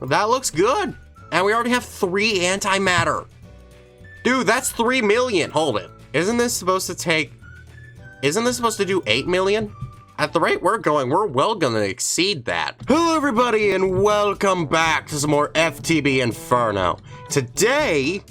that looks good. And we already have 3 antimatter. Dude, that's 3 million. Hold it. Isn't this supposed to do 8 million? At the rate we're going, we're well gonna exceed that. Hello everybody and welcome back to some more FTB Inferno. Today,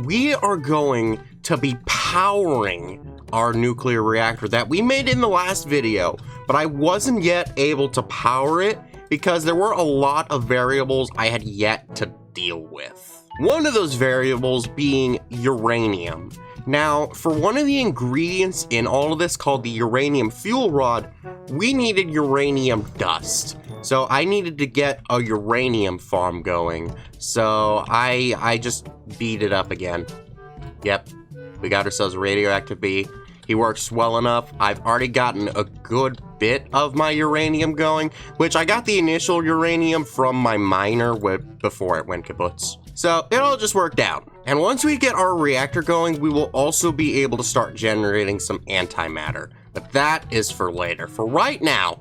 we are going to be powering our nuclear reactor that we made in the last video, but I wasn't yet able to power it because there were a lot of variables I had yet to deal with. One of those variables being uranium. Now, for one of the ingredients in all of this called the uranium fuel rod, we needed uranium dust. So I needed to get a uranium farm going. So I just beat it up again. Yep, we got ourselves a radioactive bee. He works well enough. I've already gotten a good bit of my uranium going, which I got the initial uranium from my miner before it went kaput. So it all just worked out. And once we get our reactor going, we will also be able to start generating some antimatter. But that is for later. For right now,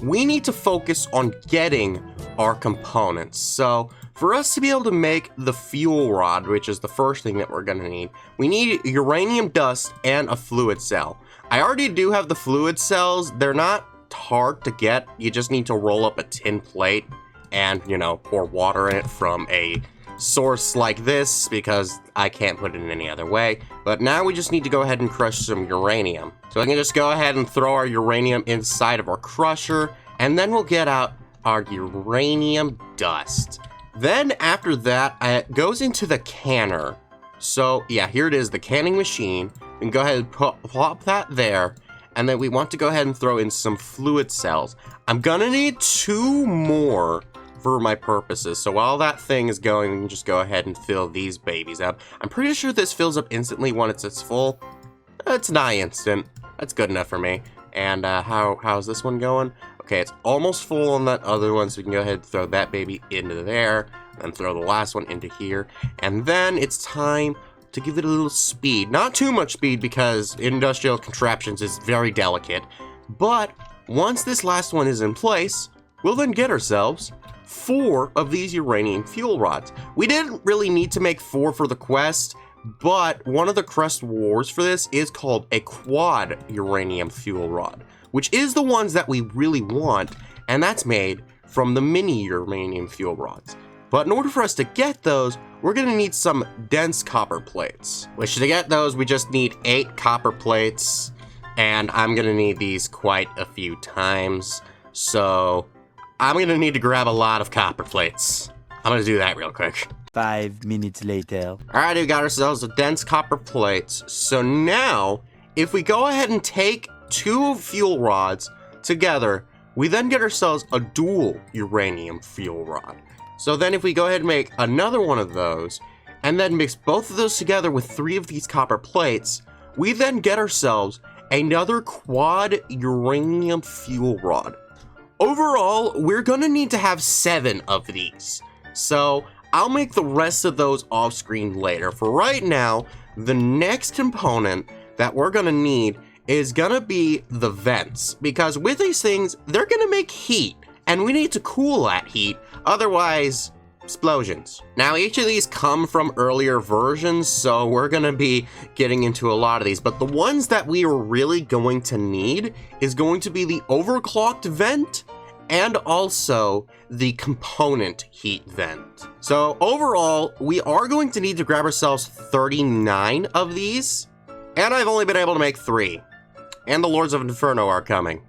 we need to focus on getting our components. So for us to be able to make the fuel rod, which is the first thing that we're gonna need, we need uranium dust and a fluid cell. I already do have the fluid cells. They're not hard to get. You just need to roll up a tin plate and, you know, pour water in it from a source like this because I can't put it in any other way. But now we just need to go ahead and crush some uranium. So I can just go ahead and throw our uranium inside of our crusher, and then we'll get out our uranium dust. Then after that, it goes into the canner. So yeah, here it is, the canning machine. We can go ahead and plop that there. And then we want to go ahead and throw in some fluid cells. I'm gonna need 2 more for my purposes. So while that thing is going, we can just go ahead and fill these babies up. I'm pretty sure this fills up instantly once it's full. It's not instant. That's good enough for me. And how's this one going? Okay, it's almost full on that other one, so we can go ahead and throw that baby into there, and throw the last one into here. And then it's time to give it a little speed. Not too much speed because industrial contraptions is very delicate. But once this last one is in place, we'll then get ourselves 4 of these uranium fuel rods. We didn't really need to make 4 for the quest, but one of the quest rewards for this is called a quad uranium fuel rod, which is the ones that we really want, and that's made from the mini uranium fuel rods. But in order for us to get those, we're gonna need some dense copper plates, which to get those, we just need 8 copper plates, and I'm gonna need these quite a few times, so I'm gonna need to grab a lot of copper plates. I'm gonna do that real quick. 5 minutes later. Alright, we got ourselves the dense copper plates. So now, if we go ahead and take 2 fuel rods together, we then get ourselves a dual uranium fuel rod. So then if we go ahead and make another one of those, and then mix both of those together with 3 of these copper plates, we then get ourselves another quad uranium fuel rod. Overall, we're gonna need to have 7 of these. So I'll make the rest of those off screen later. For right now, the next component that we're gonna need is gonna be the vents, because with these things, they're gonna make heat, and we need to cool that heat, otherwise explosions. Now, each of these come from earlier versions, so we're gonna be getting into a lot of these, but the ones that we are really going to need is going to be the overclocked vent and also the component heat vent. So overall, we are going to need to grab ourselves 39 of these, and I've only been able to make 3. And the Lords of Inferno are coming.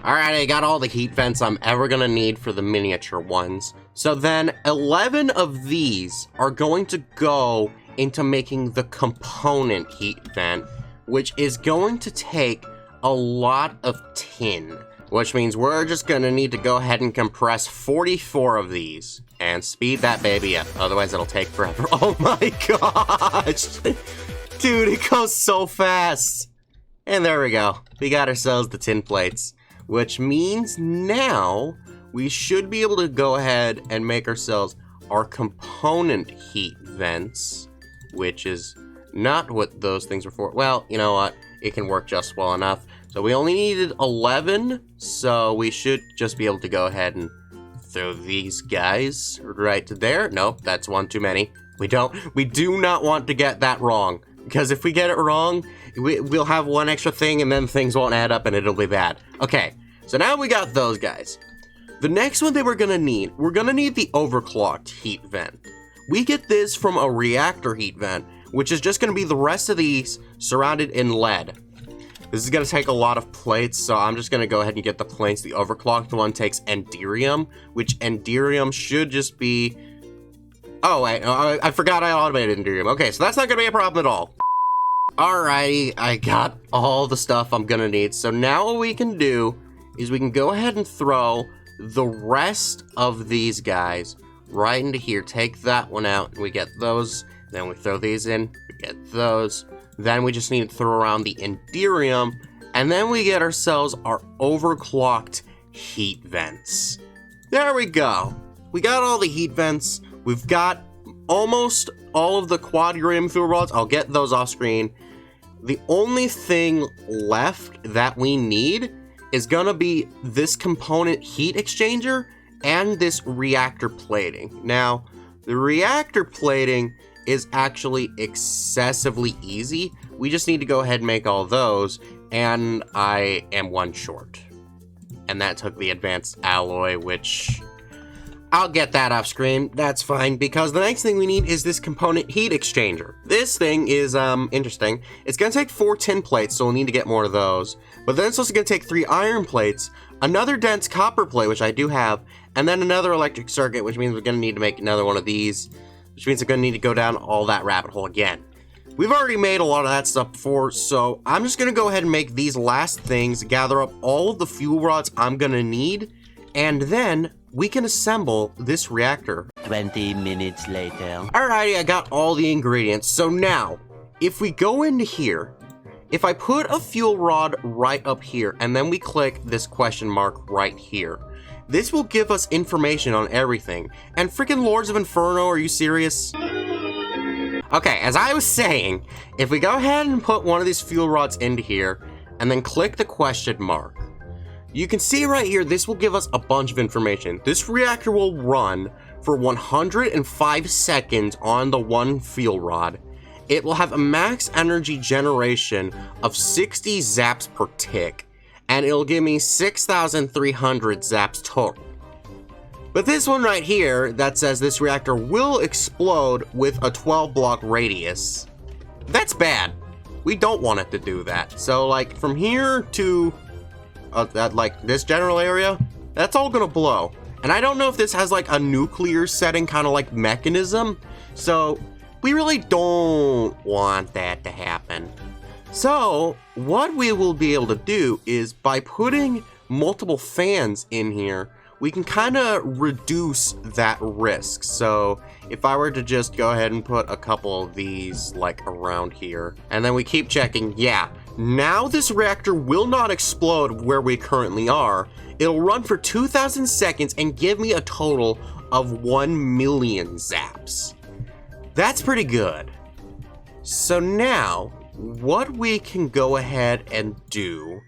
Alright, I got all the heat vents I'm ever gonna need for the miniature ones. So then 11 of these are going to go into making the component heat vent, which is going to take a lot of tin, which means we're just gonna need to go ahead and compress 44 of these and speed that baby up, otherwise it'll take forever. Oh my gosh! Dude, it goes so fast! And there we go. We got ourselves the tin plates, which means now we should be able to go ahead and make ourselves our component heat vents, which is not what those things were for. Well, you know what? It can work just well enough. So we only needed 11, so we should just be able to go ahead and throw these guys right there. Nope, that's one too many. We do not want to get that wrong, because if we get it wrong, we'll have one extra thing and then things won't add up and it'll be bad. Okay, so now we got those guys. The next one that we're gonna need the overclocked heat vent. We get this from a reactor heat vent, which is just gonna be the rest of these surrounded in lead. This is gonna take a lot of plates, so I'm just gonna go ahead and get the plates. The overclocked one takes enderium, which enderium should just be... Oh, wait, I forgot I automated enderium. Okay, so that's not gonna be a problem at all. Alrighty, I got all the stuff I'm gonna need. So now what we can do is we can go ahead and throw the rest of these guys right into here. Take that one out, and we get those. Then we throw these in, we get those. Then we just need to throw around the enderium, and then we get ourselves our overclocked heat vents. There we go. We got all the heat vents. We've got almost all of the quad uranium fuel rods. I'll get those off screen. The only thing left that we need is gonna be this component heat exchanger and this reactor plating. Now, the reactor plating is actually excessively easy. We just need to go ahead and make all those, and I am one short. And that took the advanced alloy, which I'll get that off screen. That's fine, because the next thing we need is this component heat exchanger. This thing is interesting. It's gonna take 4 tin plates, so we'll need to get more of those. But then it's also gonna take 3 iron plates, another dense copper plate, which I do have, and then another electric circuit, which means we're gonna need to make another one of these, which means we're gonna need to go down all that rabbit hole again. We've already made a lot of that stuff before, so I'm just gonna go ahead and make these last things, gather up all of the fuel rods I'm gonna need, and then we can assemble this reactor. 20 minutes later. Alrighty, I got all the ingredients. So now, if we go into here, if I put a fuel rod right up here, and then we click this question mark right here, this will give us information on everything. And freaking Lords of Inferno, are you serious? Okay, as I was saying, if we go ahead and put one of these fuel rods into here, and then click the question mark, you can see right here, this will give us a bunch of information. This reactor will run for 105 seconds on the one fuel rod. It will have a max energy generation of 60 zaps per tick, and it'll give me 6,300 zaps total. But this one right here that says this reactor will explode with a 12 block radius, that's bad. We don't want it to do that. So like from here to like this general area, that's all gonna blow. And I don't know if this has like a nuclear setting kind of like mechanism, so we really don't want that to happen. So what we will be able to do is by putting multiple fans in here, we can kind of reduce that risk. So if I were to just go ahead and put a couple of these like around here, and then we keep checking, yeah, now this reactor will not explode where we currently are. It'll run for 2,000 seconds and give me a total of 1 million zaps. That's pretty good. So now, what we can go ahead and do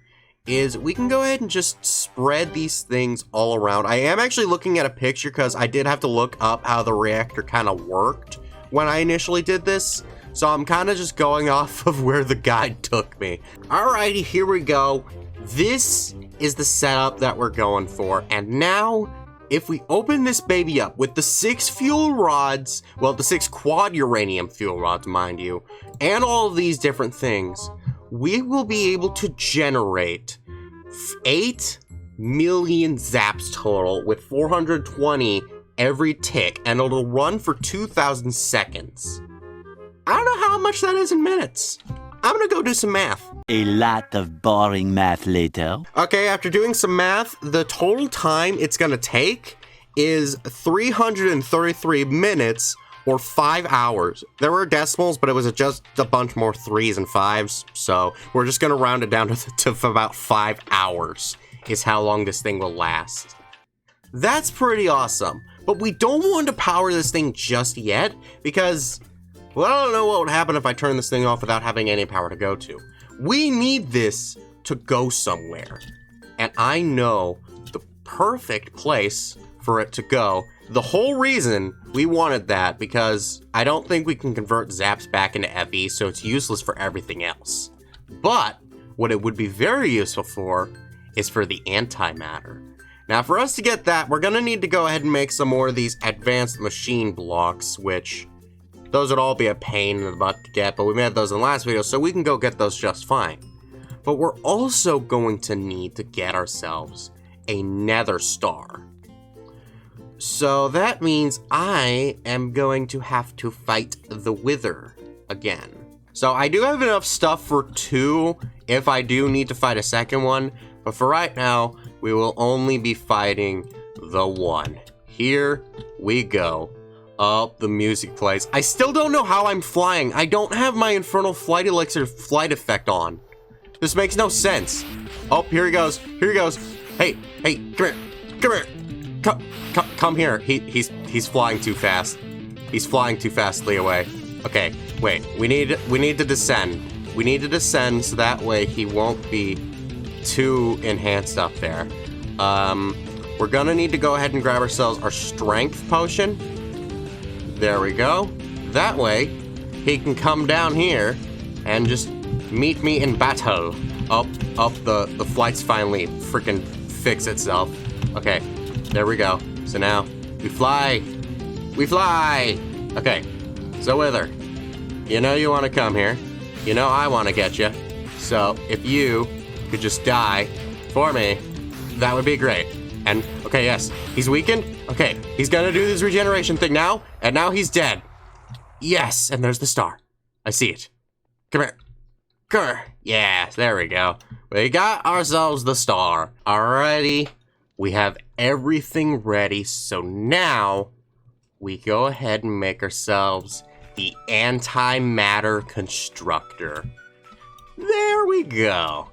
is we can go ahead and just spread these things all around. I am actually looking at a picture because I did have to look up how the reactor kind of worked when I initially did this. So I'm kind of just going off of where the guide took me. Alrighty, here we go. This is the setup that we're going for. And now, if we open this baby up with the 6 fuel rods, well, the 6 quad uranium fuel rods, mind you, and all of these different things, we will be able to generate 8 million zaps total with 420 every tick, and it'll run for 2,000 seconds. I don't know how much that is in minutes. I'm gonna go do some math. A lot of boring math later. Okay, after doing some math, the total time it's gonna take is 333 minutes or 5 hours. There were decimals, but it was just a bunch more 3s and 5s, so we're just gonna round it down to about 5 hours is how long this thing will last. That's pretty awesome, but we don't want to power this thing just yet because, well, I don't know what would happen if I turn this thing off without having any power to go to. We need this to go somewhere, and I know the perfect place for it to go. The whole reason we wanted that, because I don't think we can convert Zaps back into FE, so it's useless for everything else. But what it would be very useful for is for the antimatter. Now, for us to get that, we're gonna need to go ahead and make some more of these advanced machine blocks, which those would all be a pain in the butt to get, but we made those in the last video, so we can go get those just fine. But we're also going to need to get ourselves a nether star. So that means I am going to have to fight the Wither again. So I do have enough stuff for 2 if I do need to fight a second one, but for right now, we will only be fighting the 1. Here we go. Oh, the music plays. I still don't know how I'm flying. I don't have my Infernal Flight Elixir flight effect on. This makes no sense. Oh, here he goes. Here he goes. Hey, come here. Come here. Come here. He's flying too fast. He's flying too fastly away. Okay, wait. We need to descend. We need to descend so that way he won't be too enhanced up there. We're gonna need to go ahead and grab ourselves our strength potion. There we go. That way he can come down here and just meet me in battle. The flight's finally freaking fix itself. Okay, there we go. So now we fly. We fly. Okay, so Wither, you know you want to come here. You know I want to get you. So if you could just die for me, that would be great. And okay, yes, he's weakened. Okay, he's gonna do this regeneration thing now, and now he's dead. Yes, and there's the star. I see it. Come here. Come here. Yeah, there we go. We got ourselves the star. Alrighty. We have everything ready, so now we go ahead and make ourselves the antimatter constructor. There we go.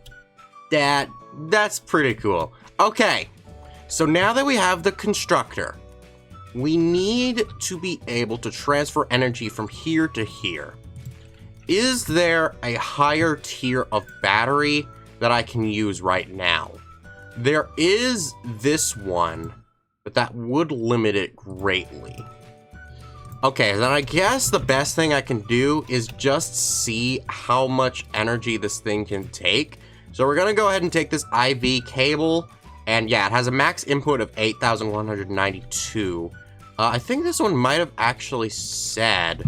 That's pretty cool. Okay, so now that we have the constructor, we need to be able to transfer energy from here to here. Is there a higher tier of battery that I can use right now? There is this one, but that would limit it greatly. Okay, then I guess the best thing I can do is just see how much energy this thing can take. So we're gonna go ahead and take this IV cable, and yeah, it has a max input of 8,192. I think this one might have actually said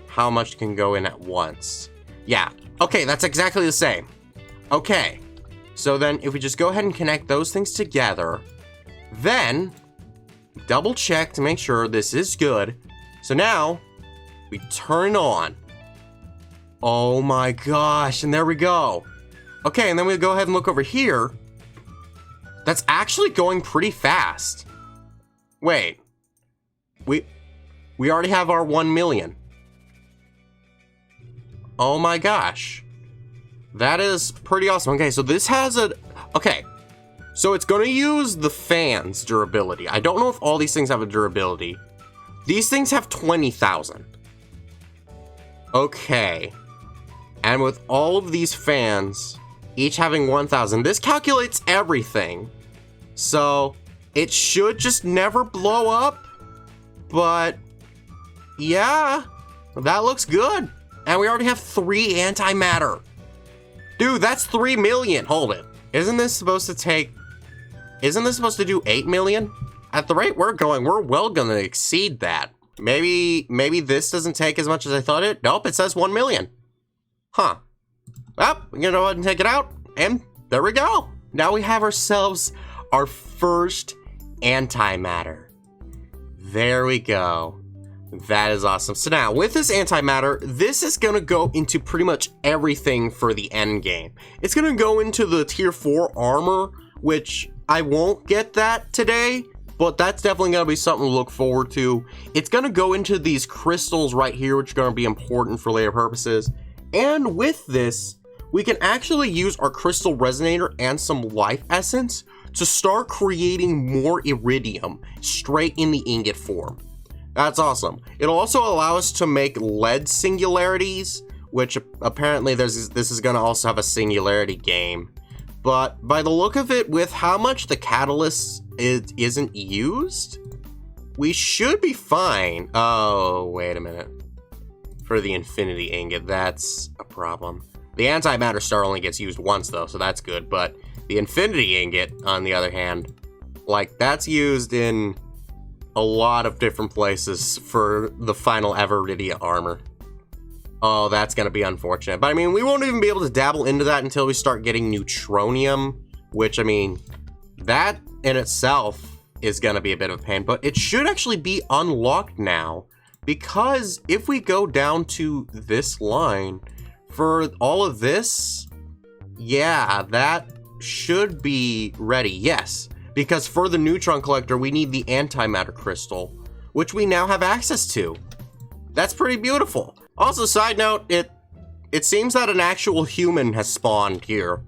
how much can go in at once. Yeah, okay, that's exactly the same. Okay, so then if we just go ahead and connect those things together, then double check to make sure this is good. So now we turn it on. Oh my gosh, and there we go. Okay, and then we go ahead and look over here. That's actually going pretty fast. Wait, we already have our 1 million. Oh my gosh. That is pretty awesome. Okay, so this has okay. So it's gonna use the fan's durability. I don't know if all these things have a durability. These things have 20,000. Okay. And with all of these fans, each having 1,000, this calculates everything. So it should just never blow up. But yeah, that looks good. And we already have 3 antimatter. Dude, that's 3 million. Hold it. Isn't this supposed to do 8 million? At the rate we're going, we're well gonna exceed that. Maybe this doesn't take as much as I thought it. Nope, it says 1 million. Huh. Well, we're gonna go ahead and take it out. And there we go. Now we have ourselves our first antimatter. There we go. That is awesome. So now, with this antimatter, this is going to go into pretty much everything for the end game. It's going to go into the tier 4 armor, which I won't get that today, but that's definitely going to be something to look forward to. It's going to go into these crystals right here, which are going to be important for later purposes. And with this, we can actually use our crystal resonator and some life essence to start creating more iridium straight in the ingot form. That's awesome. It'll also allow us to make lead singularities, which apparently this is going to also have a singularity game. But by the look of it, with how much the catalyst isn't used, we should be fine. Oh, wait a minute. For the infinity ingot, that's a problem. The antimatter star only gets used once, though, so that's good. But the infinity ingot, on the other hand, like, that's used in a lot of different places for the final Everidia armor. Oh, that's gonna be unfortunate. But, I mean, we won't even be able to dabble into that until we start getting neutronium, which, I mean, that in itself is gonna be a bit of a pain. But it should actually be unlocked now, because if we go down to this line, for all of this, yeah, that should be ready, yes. Because for the neutron collector, we need the antimatter crystal, which we now have access to. That's pretty beautiful. Also, side note, it seems that an actual human has spawned here.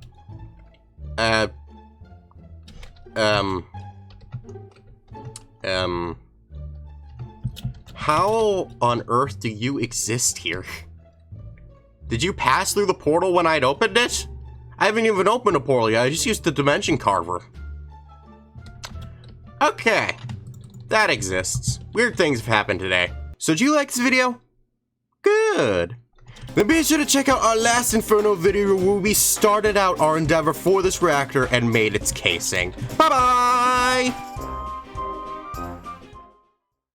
How on earth do you exist here? Did you pass through the portal when I'd opened it? I haven't even opened a portal yet, I just used the dimension carver. Okay, that exists. Weird things have happened today. So do you like this video? Good. Then be sure to check out our last Inferno video where we started out our endeavor for this reactor and made its casing. Bye-bye!